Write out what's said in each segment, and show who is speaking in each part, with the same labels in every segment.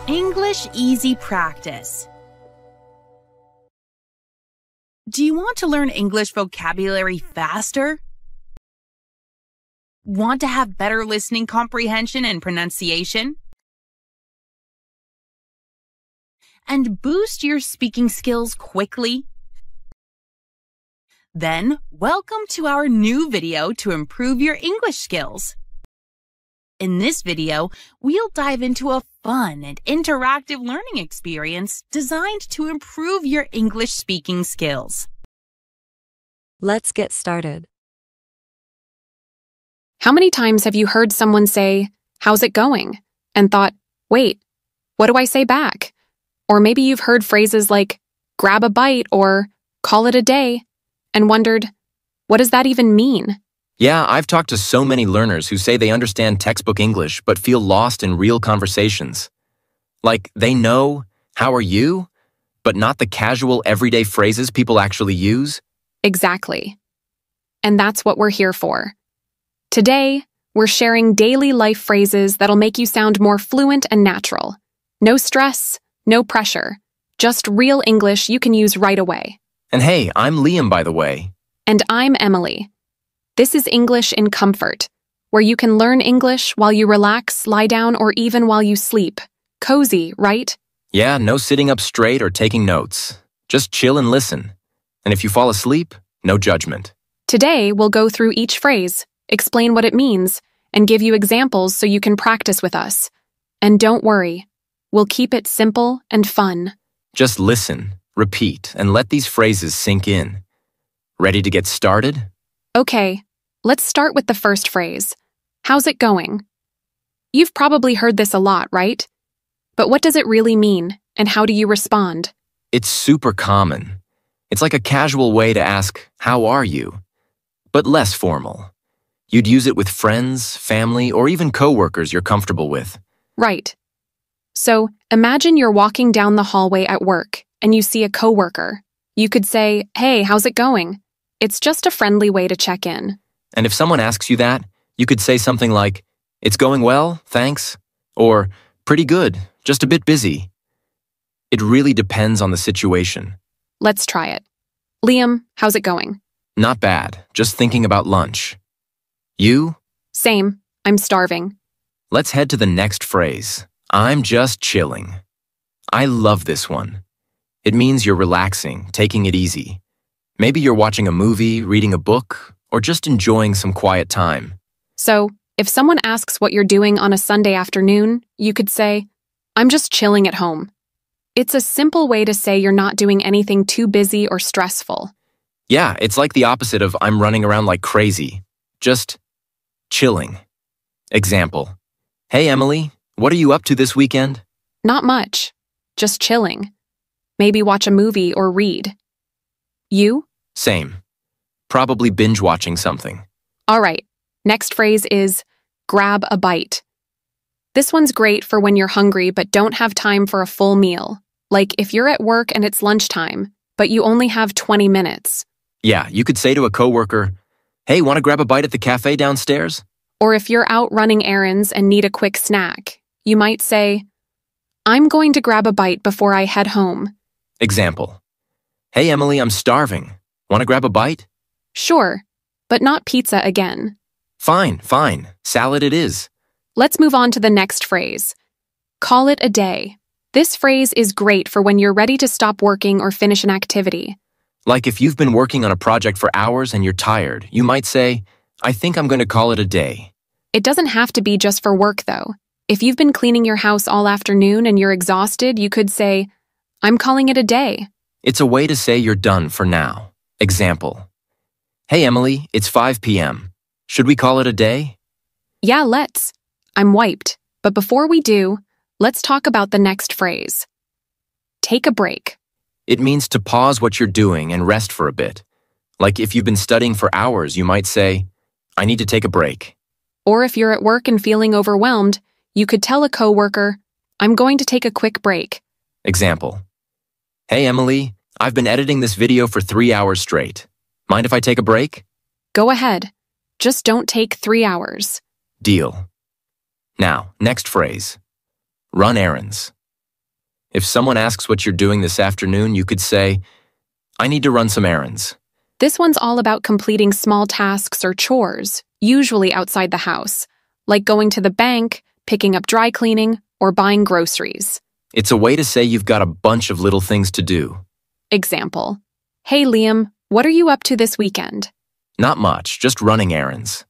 Speaker 1: English Easy Practice. Do you want to learn English vocabulary faster? Want to have better listening comprehension and pronunciation? And boost your speaking skills quickly? Then, welcome to our new video to improve your English skills. In this video, we'll dive into a fun and interactive learning experience designed to improve your English speaking skills.
Speaker 2: Let's get started.
Speaker 3: How many times have you heard someone say, "How's it going?" and thought, "Wait, what do I say back?" Or maybe you've heard phrases like, "grab a bite" or "call it a day," and wondered, what does that even mean?
Speaker 4: Yeah, I've talked to so many learners who say they understand textbook English but feel lost in real conversations. Like, they know, "How are you?" but not the casual, everyday phrases people actually use.
Speaker 3: Exactly. And that's what we're here for. Today, we're sharing daily life phrases that'll make you sound more fluent and natural. No stress, no pressure. Just real English you can use right away.
Speaker 4: And hey, I'm Liam, by the way.
Speaker 3: And I'm Emily. This is English in Comfort, where you can learn English while you relax, lie down, or even while you sleep. Cozy, right?
Speaker 4: Yeah, no sitting up straight or taking notes. Just chill and listen. And if you fall asleep, no judgment.
Speaker 3: Today, we'll go through each phrase, explain what it means, and give you examples so you can practice with us. And don't worry, we'll keep it simple and fun.
Speaker 4: Just listen, repeat, and let these phrases sink in. Ready to get started?
Speaker 3: Okay, let's start with the first phrase. How's it going? You've probably heard this a lot, right? But what does it really mean, and how do you respond?
Speaker 4: It's super common. It's like a casual way to ask, "How are you?" but less formal. You'd use it with friends, family, or even coworkers you're comfortable with.
Speaker 3: Right. So, imagine you're walking down the hallway at work, and you see a coworker. You could say, "Hey, how's it going?" It's just a friendly way to check in.
Speaker 4: And if someone asks you that, you could say something like, "It's going well, thanks," or "Pretty good, just a bit busy." It really depends on the situation.
Speaker 3: Let's try it. Liam, how's it going?
Speaker 4: Not bad, just thinking about lunch. You?
Speaker 3: Same, I'm starving.
Speaker 4: Let's head to the next phrase. I'm just chilling. I love this one. It means you're relaxing, taking it easy. Maybe you're watching a movie, reading a book, or just enjoying some quiet time.
Speaker 3: So, if someone asks what you're doing on a Sunday afternoon, you could say, "I'm just chilling at home." It's a simple way to say you're not doing anything too busy or stressful.
Speaker 4: Yeah, it's like the opposite of "I'm running around like crazy." Just chilling. Example. "Hey, Emily, what are you up to this weekend?"
Speaker 3: Not much. Just chilling. Maybe watch a movie or read. You?
Speaker 4: Same. Probably binge watching something.
Speaker 3: All right. Next phrase is grab a bite. This one's great for when you're hungry but don't have time for a full meal. Like if you're at work and it's lunchtime, but you only have 20 minutes.
Speaker 4: Yeah, you could say to a coworker, "Hey, want to grab a bite at the cafe downstairs?"
Speaker 3: Or if you're out running errands and need a quick snack, you might say, "I'm going to grab a bite before I head home."
Speaker 4: Example. "Hey, Emily, I'm starving. Want to grab a bite?"
Speaker 3: Sure, but not pizza again.
Speaker 4: Fine, fine. Salad it is.
Speaker 3: Let's move on to the next phrase. Call it a day. This phrase is great for when you're ready to stop working or finish an activity.
Speaker 4: Like if you've been working on a project for hours and you're tired, you might say, "I think I'm going to call it a day."
Speaker 3: It doesn't have to be just for work, though. If you've been cleaning your house all afternoon and you're exhausted, you could say, "I'm calling it a day."
Speaker 4: It's a way to say you're done for now. Example. "Hey, Emily, it's 5 p.m. Should we call it a day?"
Speaker 3: Yeah, let's. I'm wiped. But before we do, let's talk about the next phrase. Take a break.
Speaker 4: It means to pause what you're doing and rest for a bit. Like if you've been studying for hours, you might say, "I need to take a break."
Speaker 3: Or if you're at work and feeling overwhelmed, you could tell a coworker, "I'm going to take a quick break."
Speaker 4: Example. "Hey, Emily, I've been editing this video for 3 hours straight. Mind if I take a break?"
Speaker 3: Go ahead. Just don't take 3 hours.
Speaker 4: Deal. Now, next phrase. Run errands. If someone asks what you're doing this afternoon, you could say, I need to run some errands.
Speaker 3: This one's all about completing small tasks or chores, usually outside the house, like going to the bank, picking up dry cleaning, or buying groceries.
Speaker 4: It's a way to say you've got a bunch of little things to do.
Speaker 3: Example, Hey Liam, what are you up to this weekend?
Speaker 4: Not much, just running errands.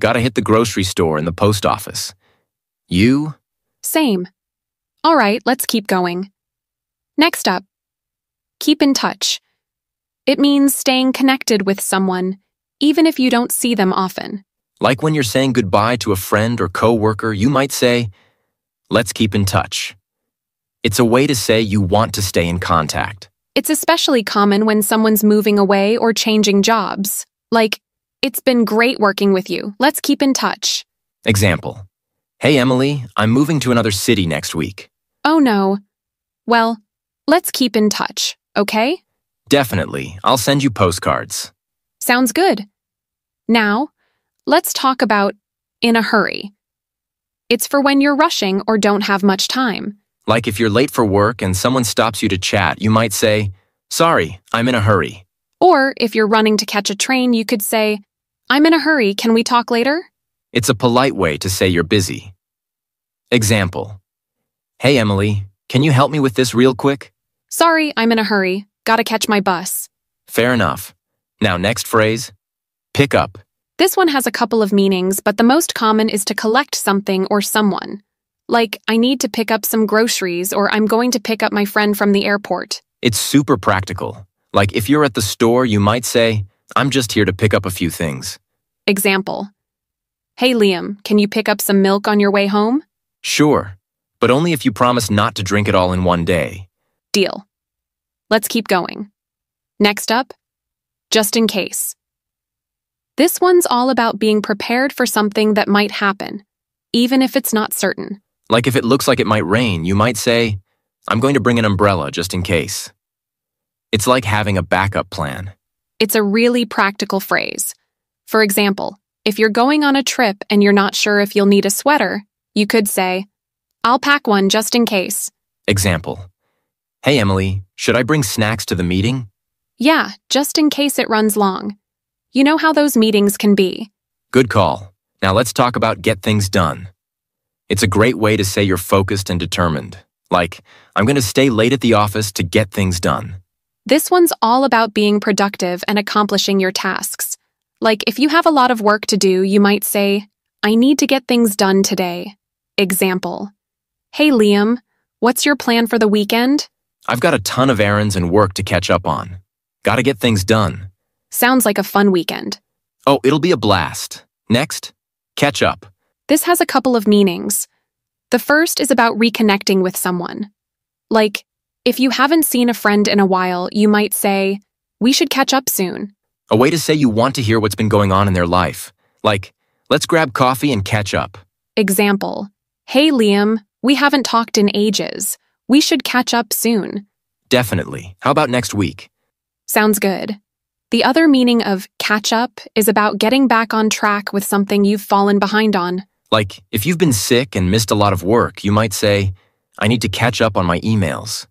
Speaker 4: Gotta hit the grocery store and the post office. You?
Speaker 3: Same. All right, let's keep going. Next up, keep in touch. It means staying connected with someone, even if you don't see them often.
Speaker 4: Like when you're saying goodbye to a friend or coworker, you might say, let's keep in touch. It's a way to say you want to stay in contact.
Speaker 3: It's especially common when someone's moving away or changing jobs. Like, it's been great working with you. Let's keep in touch.
Speaker 4: Example, Hey Emily, I'm moving to another city next week.
Speaker 3: Oh no. Well, let's keep in touch, okay?
Speaker 4: Definitely, I'll send you postcards.
Speaker 3: Sounds good. Now, let's talk about in a hurry. It's for when you're rushing or don't have much time.
Speaker 4: Like if you're late for work and someone stops you to chat, you might say, sorry, I'm in a hurry.
Speaker 3: Or if you're running to catch a train, you could say, I'm in a hurry, can we talk later?
Speaker 4: It's a polite way to say you're busy. Example, Hey Emily, can you help me with this real quick?
Speaker 3: Sorry, I'm in a hurry. Gotta catch my bus.
Speaker 4: Fair enough. Now next phrase, pick up.
Speaker 3: This one has a couple of meanings, but the most common is to collect something or someone. Like, I need to pick up some groceries, or I'm going to pick up my friend from the airport.
Speaker 4: It's super practical. Like if you're at the store, you might say, I'm just here to pick up a few things.
Speaker 3: Example, Hey Liam, can you pick up some milk on your way home?
Speaker 4: Sure, but only if you promise not to drink it all in one day.
Speaker 3: Deal. Let's keep going. Next up, just in case. This one's all about being prepared for something that might happen, even if it's not certain.
Speaker 4: Like if it looks like it might rain, you might say, I'm going to bring an umbrella just in case. It's like having a backup plan.
Speaker 3: It's a really practical phrase. For example, if you're going on a trip and you're not sure if you'll need a sweater, you could say, I'll pack one just in case.
Speaker 4: Example, Hey Emily, should I bring snacks to the meeting?
Speaker 3: Yeah, just in case it runs long. You know how those meetings can be.
Speaker 4: Good call. Now let's talk about get things done. It's a great way to say you're focused and determined. Like, I'm going to stay late at the office to get things done.
Speaker 3: This one's all about being productive and accomplishing your tasks. Like, if you have a lot of work to do, you might say, I need to get things done today. Example, Hey Liam, what's your plan for the weekend?
Speaker 4: I've got a ton of errands and work to catch up on. Gotta get things done.
Speaker 3: Sounds like a fun weekend.
Speaker 4: Oh, it'll be a blast. Next, catch up.
Speaker 3: This has a couple of meanings. The first is about reconnecting with someone. Like, if you haven't seen a friend in a while, you might say, we should catch up soon.
Speaker 4: A way to say you want to hear what's been going on in their life. Like, let's grab coffee and catch up.
Speaker 3: Example, Hey Liam, we haven't talked in ages. We should catch up soon.
Speaker 4: Definitely. How about next week?
Speaker 3: Sounds good. The other meaning of catch up is about getting back on track with something you've fallen behind on.
Speaker 4: Like, if you've been sick and missed a lot of work, you might say, I need to catch up on my emails.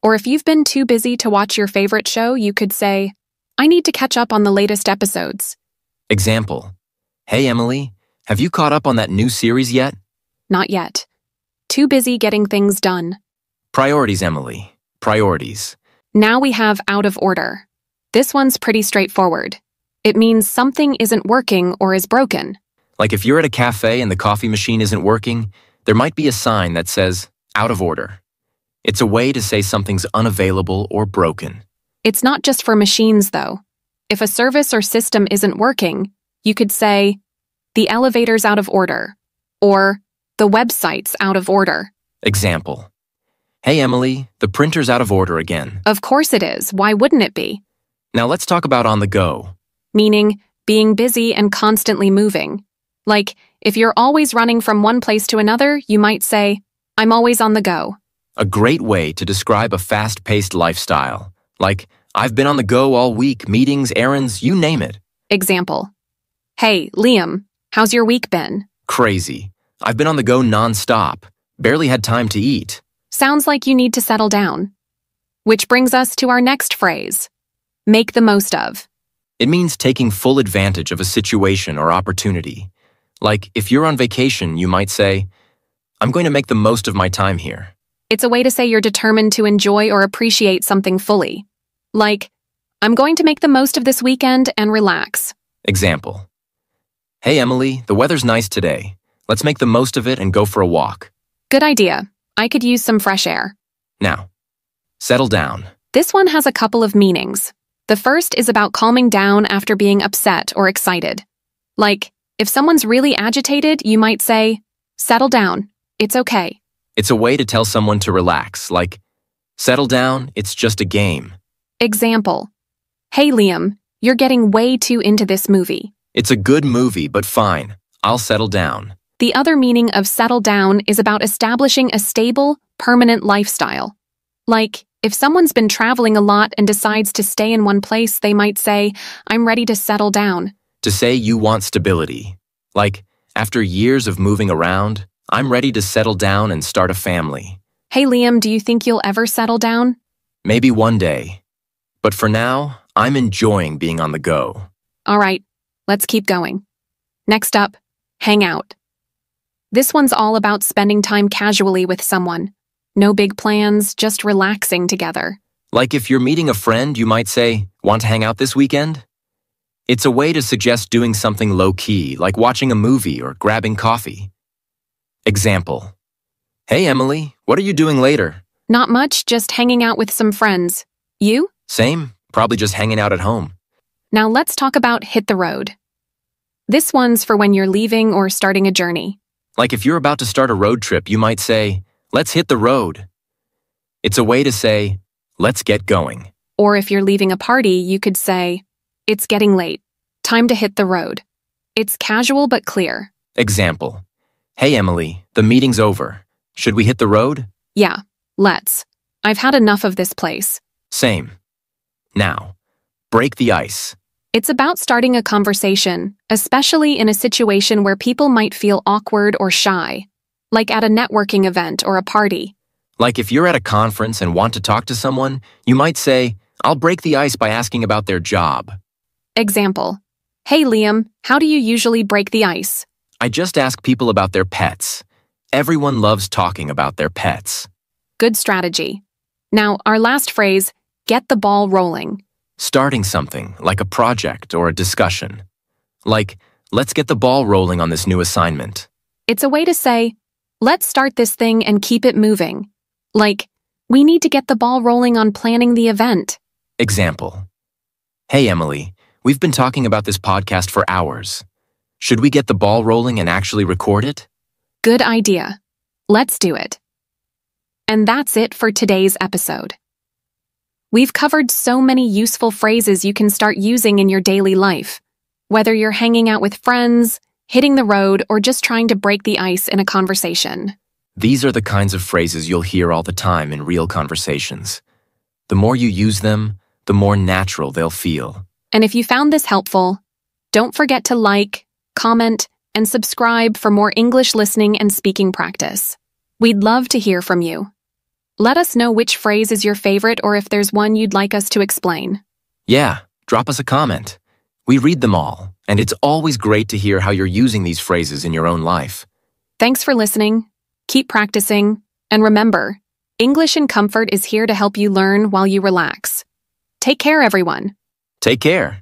Speaker 3: Or if you've been too busy to watch your favorite show, you could say, I need to catch up on the latest episodes.
Speaker 4: Example, Hey Emily, have you caught up on that new series yet?
Speaker 3: Not yet. Too busy getting things done.
Speaker 4: Priorities, Emily. Priorities.
Speaker 3: Now we have out of order. This one's pretty straightforward. It means something isn't working or is broken.
Speaker 4: Like if you're at a cafe and the coffee machine isn't working, there might be a sign that says, out of order. It's a way to say something's unavailable or broken.
Speaker 3: It's not just for machines, though. If a service or system isn't working, you could say, the elevator's out of order, or the website's out of order.
Speaker 4: Example, Hey Emily, the printer's out of order again.
Speaker 3: Of course it is. Why wouldn't it be?
Speaker 4: Now let's talk about on the go.
Speaker 3: Meaning being busy and constantly moving. Like, if you're always running from one place to another, you might say, I'm always on the go.
Speaker 4: A great way to describe a fast-paced lifestyle. Like, I've been on the go all week, meetings, errands, you name it.
Speaker 3: Example, Hey, Liam, how's your week been?
Speaker 4: Crazy. I've been on the go non-stop. Barely had time to eat.
Speaker 3: Sounds like you need to settle down. Which brings us to our next phrase. Make the most of.
Speaker 4: It means taking full advantage of a situation or opportunity. Like, if you're on vacation, you might say, I'm going to make the most of my time here.
Speaker 3: It's a way to say you're determined to enjoy or appreciate something fully. Like, I'm going to make the most of this weekend and relax.
Speaker 4: Example. Hey, Emily, the weather's nice today. Let's make the most of it and go for a walk.
Speaker 3: Good idea. I could use some fresh air.
Speaker 4: Now, settle down.
Speaker 3: This one has a couple of meanings. The first is about calming down after being upset or excited. Like, if someone's really agitated, you might say, settle down. It's okay.
Speaker 4: It's a way to tell someone to relax, like, settle down, it's just a game.
Speaker 3: Example. Hey, Liam, you're getting way too into this movie.
Speaker 4: It's a good movie, but fine. I'll settle down.
Speaker 3: The other meaning of settle down is about establishing a stable, permanent lifestyle. Like, if someone's been traveling a lot and decides to stay in one place, they might say, I'm ready to settle down.
Speaker 4: To say you want stability. Like, after years of moving around, I'm ready to settle down and start a family.
Speaker 3: Hey, Liam, do you think you'll ever settle down?
Speaker 4: Maybe one day. But for now, I'm enjoying being on the go.
Speaker 3: All right, let's keep going. Next up, hang out. This one's all about spending time casually with someone. No big plans, just relaxing together.
Speaker 4: Like if you're meeting a friend, you might say, want to hang out this weekend? It's a way to suggest doing something low-key, like watching a movie or grabbing coffee. Example. Hey, Emily, what are you doing later?
Speaker 3: Not much, just hanging out with some friends. You?
Speaker 4: Same, probably just hanging out at home.
Speaker 3: Now let's talk about hit the road. This one's for when you're leaving or starting a journey.
Speaker 4: Like if you're about to start a road trip, you might say, let's hit the road. It's a way to say, let's get going.
Speaker 3: Or if you're leaving a party, you could say, it's getting late. Time to hit the road. It's casual but clear.
Speaker 4: Example. Hey, Emily, the meeting's over. Should we hit the road?
Speaker 3: Yeah, let's. I've had enough of this place.
Speaker 4: Same. Now, break the ice.
Speaker 3: It's about starting a conversation, especially in a situation where people might feel awkward or shy, like at a networking event or a party.
Speaker 4: Like if you're at a conference and want to talk to someone, you might say, I'll break the ice by asking about their job.
Speaker 3: Example. Hey, Liam, how do you usually break the ice?
Speaker 4: I just ask people about their pets. Everyone loves talking about their pets.
Speaker 3: Good strategy. Now, our last phrase, get the ball rolling.
Speaker 4: Starting something, like a project or a discussion. Like, let's get the ball rolling on this new assignment.
Speaker 3: It's a way to say, let's start this thing and keep it moving. Like, we need to get the ball rolling on planning the event.
Speaker 4: Example. Hey, Emily, we've been talking about this podcast for hours. Should we get the ball rolling and actually record it?
Speaker 3: Good idea. Let's do it. And that's it for today's episode. We've covered so many useful phrases you can start using in your daily life, whether you're hanging out with friends, hitting the road, or just trying to break the ice in a conversation.
Speaker 4: These are the kinds of phrases you'll hear all the time in real conversations. The more you use them, the more natural they'll feel.
Speaker 3: And if you found this helpful, don't forget to like, comment, and subscribe for more English listening and speaking practice. We'd love to hear from you. Let us know which phrase is your favorite or if there's one you'd like us to explain.
Speaker 4: Yeah, drop us a comment. We read them all, and it's always great to hear how you're using these phrases in your own life.
Speaker 3: Thanks for listening. Keep practicing. And remember, English in Comfort is here to help you learn while you relax. Take care, everyone.
Speaker 4: Take care.